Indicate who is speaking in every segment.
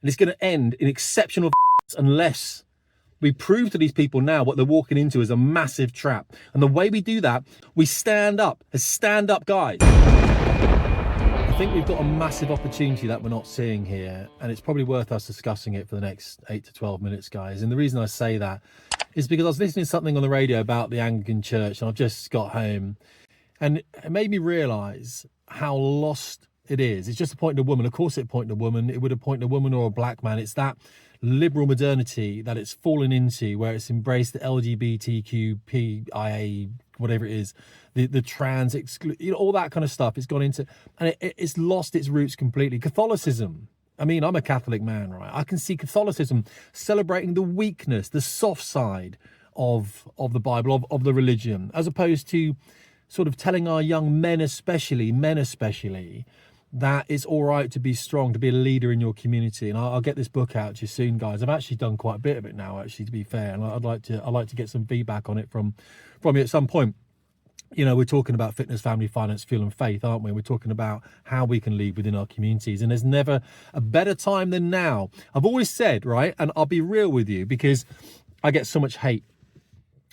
Speaker 1: And it's going to end in exceptional unless we prove to these people now what they're walking into is a massive trap. And the way we do that, we stand up as stand-up guys. I think we've got a massive opportunity that we're not seeing here, and it's probably worth us discussing it for the next 8 to 12 minutes, guys. And the reason I say that is because I was listening to something on the radio about the Anglican Church, and I've just got home, and it made me realise how lost it is. It's just appointing a woman. Of course it appointed a woman. It would appoint a woman or a black man. It's that liberal modernity that it's fallen into, where it's embraced the LGBTQPIA, whatever it is, the trans, all that kind of stuff. It's gone into, and it's lost its roots completely. Catholicism. I mean, I'm a Catholic man, right? I can see Catholicism celebrating the weakness, the soft side of the Bible, of the religion, as opposed to sort of telling our young men especially, that it's all right to be strong, to be a leader in your community. And I'll get this book out to you soon, guys. I've actually done quite a bit of it now, actually, to be fair. And I'd like to get some feedback on it from you at some point. You know, we're talking about fitness, family, finance, fuel and faith, aren't we? We're talking about how we can lead within our communities. And there's never a better time than now. I've always said, right, and I'll be real with you, because I get so much hate.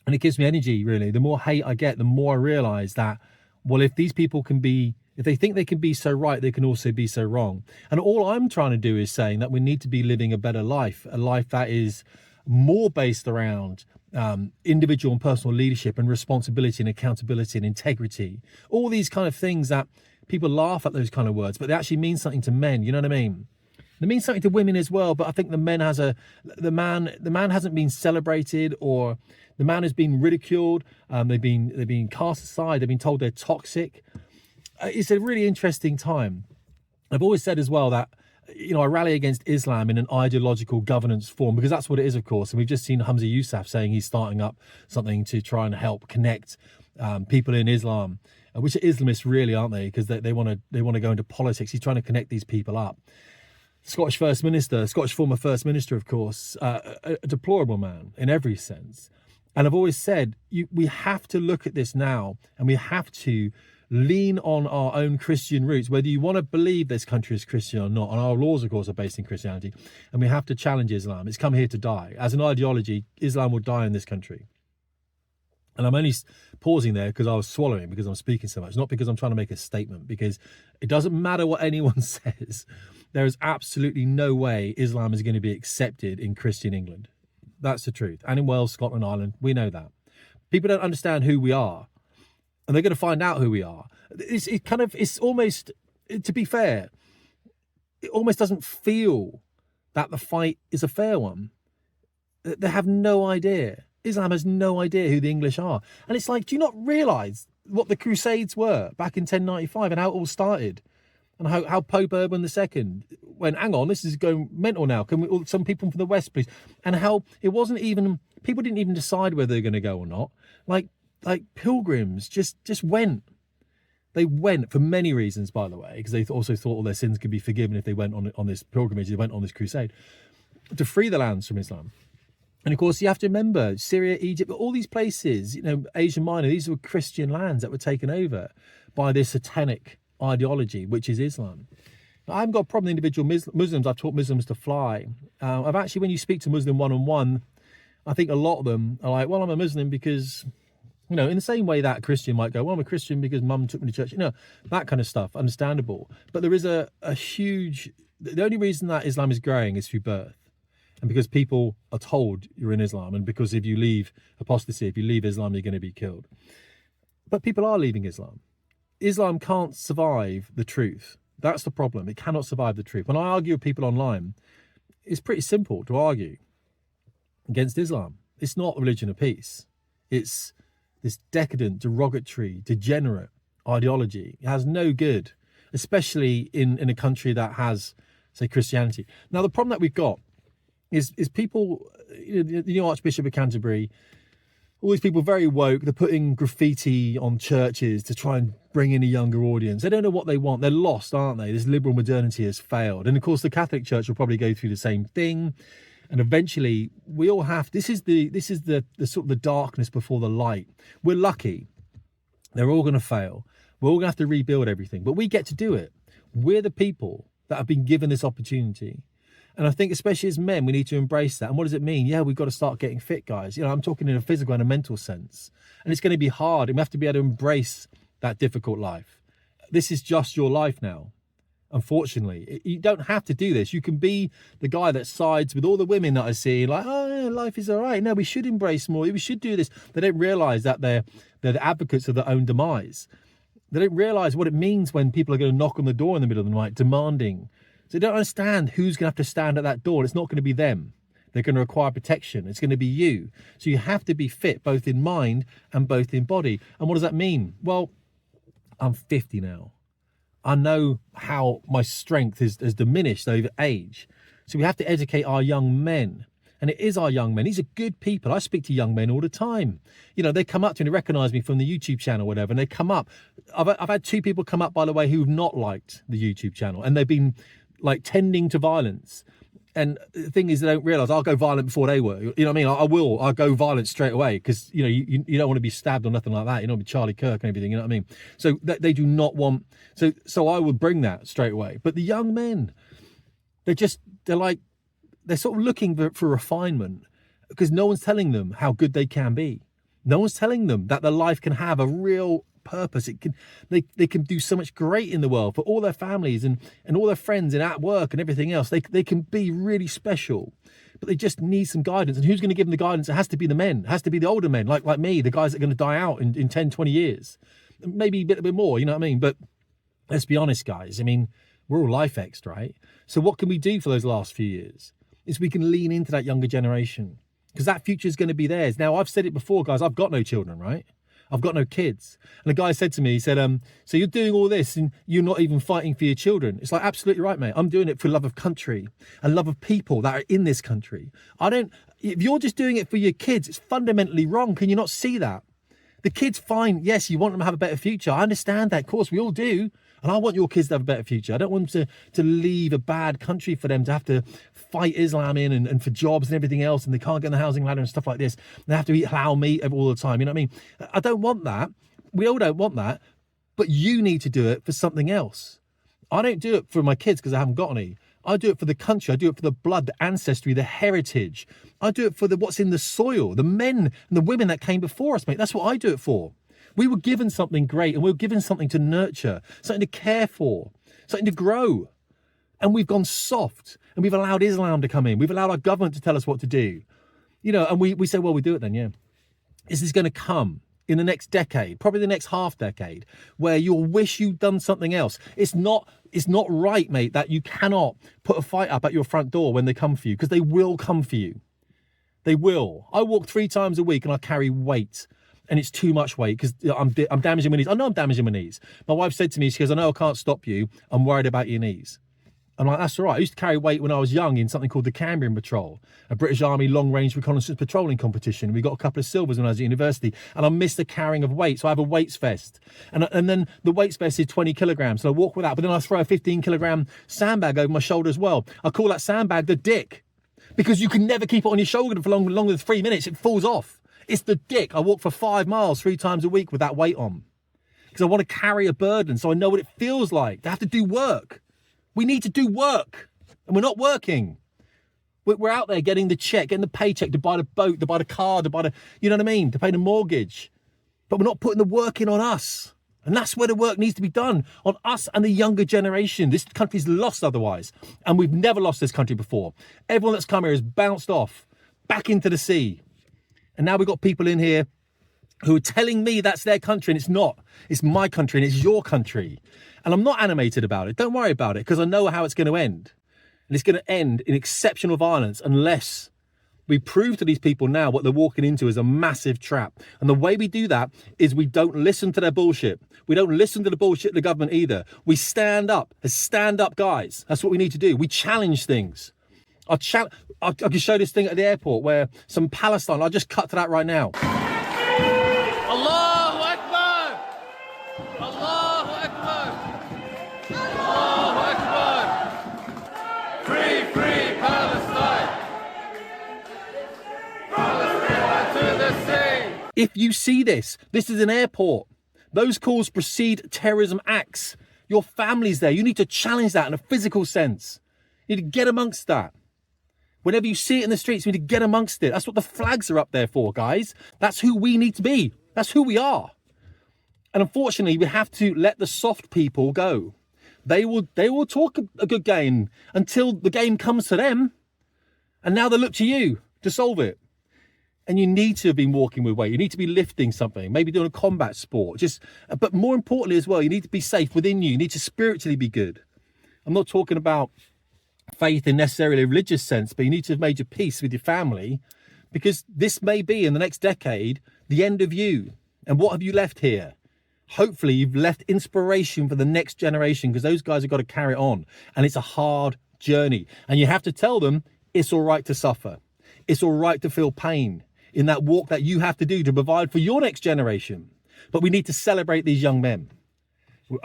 Speaker 1: And it gives me energy, really. The more hate I get, the more I realise that, well, if these people can be, if they think they can be so right, they can also be so wrong. And all I'm trying to do is saying that we need to be living a better life, a life that is more based around individual and personal leadership and responsibility and accountability and integrity. All these kind of things that people laugh at, those kind of words, but they actually mean something to men. You know what I mean? They mean something to women as well. But I think the man hasn't been celebrated, or the man has been ridiculed. They've been cast aside. They've been told they're toxic. It's a really interesting time. I've always said as well that, you know, I rally against Islam in an ideological governance form, because that's what it is, of course. And we've just seen Hamza Yousaf saying he's starting up something to try and help connect people in Islam, which are Islamists really, aren't they? Because they want to go into politics. He's trying to connect these people up. Scottish former First Minister, of course, a deplorable man in every sense. And I've always said, we have to look at this now, and we have to lean on our own Christian roots, whether you want to believe this country is Christian or not. And our laws, of course, are based in Christianity, and we have to challenge Islam. It's come here to die. As an ideology, Islam will die in this country. And I'm only pausing there because I was swallowing, because I'm speaking so much, not because I'm trying to make a statement, because it doesn't matter what anyone says. There is absolutely no way Islam is going to be accepted in Christian England. That's the truth. And in Wales, Scotland, Ireland, we know that. People don't understand who we are, and they're going to find out who we are. It's almost, to be fair, it almost doesn't feel that the fight is a fair one. They have no idea. Islam has no idea who the English are. And it's like, do you not realise what the Crusades were back in 1095 and how it all started? And how Pope Urban II went, hang on, this is going mental now. Can we, some people from the West, please? And how it wasn't even, people didn't even decide whether they're going to go or not. Like pilgrims just went. They went for many reasons, by the way, because they also thought all their sins could be forgiven if they went on this pilgrimage, they went on this crusade to free the lands from Islam. And of course, you have to remember Syria, Egypt, all these places, you know, Asia Minor, these were Christian lands that were taken over by this satanic ideology, which is Islam. I haven't got a problem with individual Muslims. I've taught Muslims to fly. I've actually, when you speak to Muslim one-on-one, I think a lot of them are like, well, I'm a Muslim because, you know, in the same way that a Christian might go, well, I'm a Christian because mum took me to church, you know, that kind of stuff, understandable. But there is a huge, the only reason that Islam is growing is through birth. And because people are told you're in Islam, and because if you leave apostasy, if you leave Islam, you're going to be killed. But people are leaving Islam. Islam can't survive the truth. That's the problem. It cannot survive the truth. When I argue with people online, it's pretty simple to argue against Islam. It's not a religion of peace. It's this decadent, derogatory, degenerate ideology. It has no good, especially in a country that has, say, Christianity. Now, the problem that we've got is people, the new Archbishop of Canterbury, all these people very woke, they're putting graffiti on churches to try and bring in a younger audience. They don't know what they want. They're lost, aren't they? This liberal modernity has failed. And of course, the Catholic Church will probably go through the same thing. And eventually we all have, this is the sort of the darkness before the light. We're lucky. They're all going to fail. We're all going to have to rebuild everything, but we get to do it. We're the people that have been given this opportunity. And I think especially as men, we need to embrace that. And what does it mean? Yeah, we've got to start getting fit, guys. I'm talking in a physical and a mental sense. And it's going to be hard. And we have to be able to embrace that difficult life. This is just your life now. Unfortunately, you don't have to do this. You can be the guy that sides with all the women that I see, like, oh, yeah, life is all right. No, we should embrace more. We should do this. They don't realize that they're the advocates of their own demise. They don't realize what it means when people are going to knock on the door in the middle of the night, demanding. So they don't understand who's going to have to stand at that door. It's not going to be them. They're going to require protection. It's going to be you. So you have to be fit, both in mind and both in body. And what does that mean? Well, I'm 50 now. I know how my strength has diminished over age. So we have to educate our young men. And it is our young men. These are good people. I speak to young men all the time. They come up to me and recognize me from the YouTube channel or whatever. And they come up. I've had 2 people come up, by the way, who've not liked the YouTube channel. And they've been like tending to violence. And the thing is, they don't realize I'll go violent before they were. You know what I mean? I'll go violent straight away because, you don't want to be stabbed or nothing like that. You don't want to be Charlie Kirk and everything. You know what I mean? So they do not want. So I would bring that straight away. But the young men, they're sort of looking for refinement because no one's telling them how good they can be. No one's telling them that their life can have a real purpose. They can do so much great in the world for all their families and all their friends and at work and everything else. They can be really special, but they just need some guidance. And who's going to give them the guidance? It has to be the men. It has to be the older men, like me, the guys that are going to die out in 10, 20 years, maybe a bit more, you know what I mean? But let's be honest, guys. I mean, we're all life exed, right? So what can we do for those last few years? Is we can lean into that younger generation because that future is going to be theirs. Now, I've said it before, guys, I've got no children, right? I've got no kids. And the guy said to me, he said, so you're doing all this and you're not even fighting for your children. It's like, absolutely right, mate. I'm doing it for love of country and love of people that are in this country. If you're just doing it for your kids, it's fundamentally wrong. Can you not see that? The kids, fine. Yes, you want them to have a better future. I understand that. Of course, we all do. And I want your kids to have a better future. I don't want them to leave a bad country for them to have to fight Islam in and for jobs and everything else. And they can't get on the housing ladder and stuff like this. They have to eat halal meat all the time. You know what I mean? I don't want that. We all don't want that. But you need to do it for something else. I don't do it for my kids because I haven't got any. I do it for the country. I do it for the blood, the ancestry, the heritage. I do it for what's in the soil, the men and the women that came before us, mate. That's what I do it for. We were given something great and we were given something to nurture, something to care for, something to grow. And we've gone soft and we've allowed Islam to come in. We've allowed our government to tell us what to do. And we say, well, we do it then, yeah. Is this going to come in the next decade, probably the next half decade, where you'll wish you'd done something else? It's not right, mate, that you cannot put a fight up at your front door when they come for you, because they will come for you. They will. I walk 3 times a week and I carry weight. And it's too much weight because I'm damaging my knees. I know I'm damaging my knees. My wife said to me, she goes, I know I can't stop you. I'm worried about your knees. I'm like, that's all right. I used to carry weight when I was young in something called the Cambrian Patrol, a British Army long-range reconnaissance patrolling competition. We got a couple of silvers when I was at university, and I missed the carrying of weight. So I have a weights vest. And then the weights vest is 20 kilograms. So I walk with that. But then I throw a 15-kilogram sandbag over my shoulder as well. I call that sandbag the dick because you can never keep it on your shoulder for longer than 3 minutes. It falls off. It's the dick. I walk for 5 miles 3 times a week with that weight on because I want to carry a burden so I know what it feels like to have to do work. We need to do work and we're not working. We're out there getting the check, getting the paycheck to buy the boat, to buy the car, to buy the, you know what I mean, to pay the mortgage. But we're not putting the work in on us. And that's where the work needs to be done, on us and the younger generation. This country's lost otherwise. And we've never lost this country before. Everyone that's come here has bounced off back into the sea. And now we've got people in here who are telling me that's their country, and it's not. It's my country and it's your country. And I'm not animated about it. Don't worry about it, because I know how it's going to end. And it's going to end in exceptional violence unless we prove to these people now what they're walking into is a massive trap. And the way we do that is we don't listen to their bullshit. We don't listen to the bullshit of the government either. We stand up as stand-up guys. That's what we need to do. We challenge things. I can show this thing at the airport where some Palestine, I'll just cut to that right now.
Speaker 2: Allahu Akbar! Allahu Akbar! Allahu Akbar! Free Palestine! Palestine to the sea!
Speaker 1: If you see this is an airport. Those calls precede terrorism acts. Your family's there. You need to challenge that in a physical sense. You need to get amongst that. Whenever you see it in the streets, we need to get amongst it. That's what the flags are up there for, guys. That's who we need to be. That's who we are. And unfortunately, we have to let the soft people go. They will talk a good game until the game comes to them. And now they look to you to solve it. And you need to have been walking with weight. You need to be lifting something, maybe doing a combat sport. But more importantly as well, you need to be safe within you. You need to spiritually be good. I'm not talking about faith in necessarily a religious sense, but you need to have made your peace with your family, because this may be in the next decade the end of you. And what have you left here? Hopefully you've left inspiration for the next generation, because those guys have got to carry it on, and it's a hard journey. And you have to tell them it's all right to suffer. It's all right to feel pain in that walk that you have to do to provide for your next generation. But we need to celebrate these young men.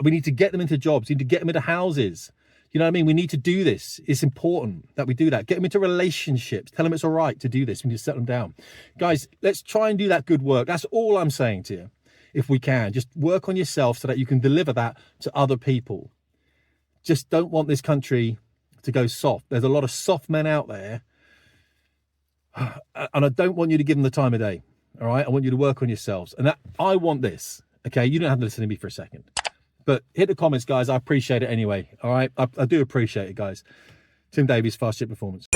Speaker 1: We need to get them into jobs. We need to get them into houses. You know what I mean? We need to do this. It's important that we do that. Get them into relationships. Tell them it's all right to do this. We need to settle them down. Guys, let's try and do that good work. That's all I'm saying to you. If we can, just work on yourself so that you can deliver that to other people. Just don't want this country to go soft. There's a lot of soft men out there. And I don't want you to give them the time of day. All right? I want you to work on yourselves. And I want this. Okay? You don't have to listen to me for a second. But hit the comments, guys. I appreciate it anyway. All right? I do appreciate it, guys. Tim Davies, Fast Chip Performance.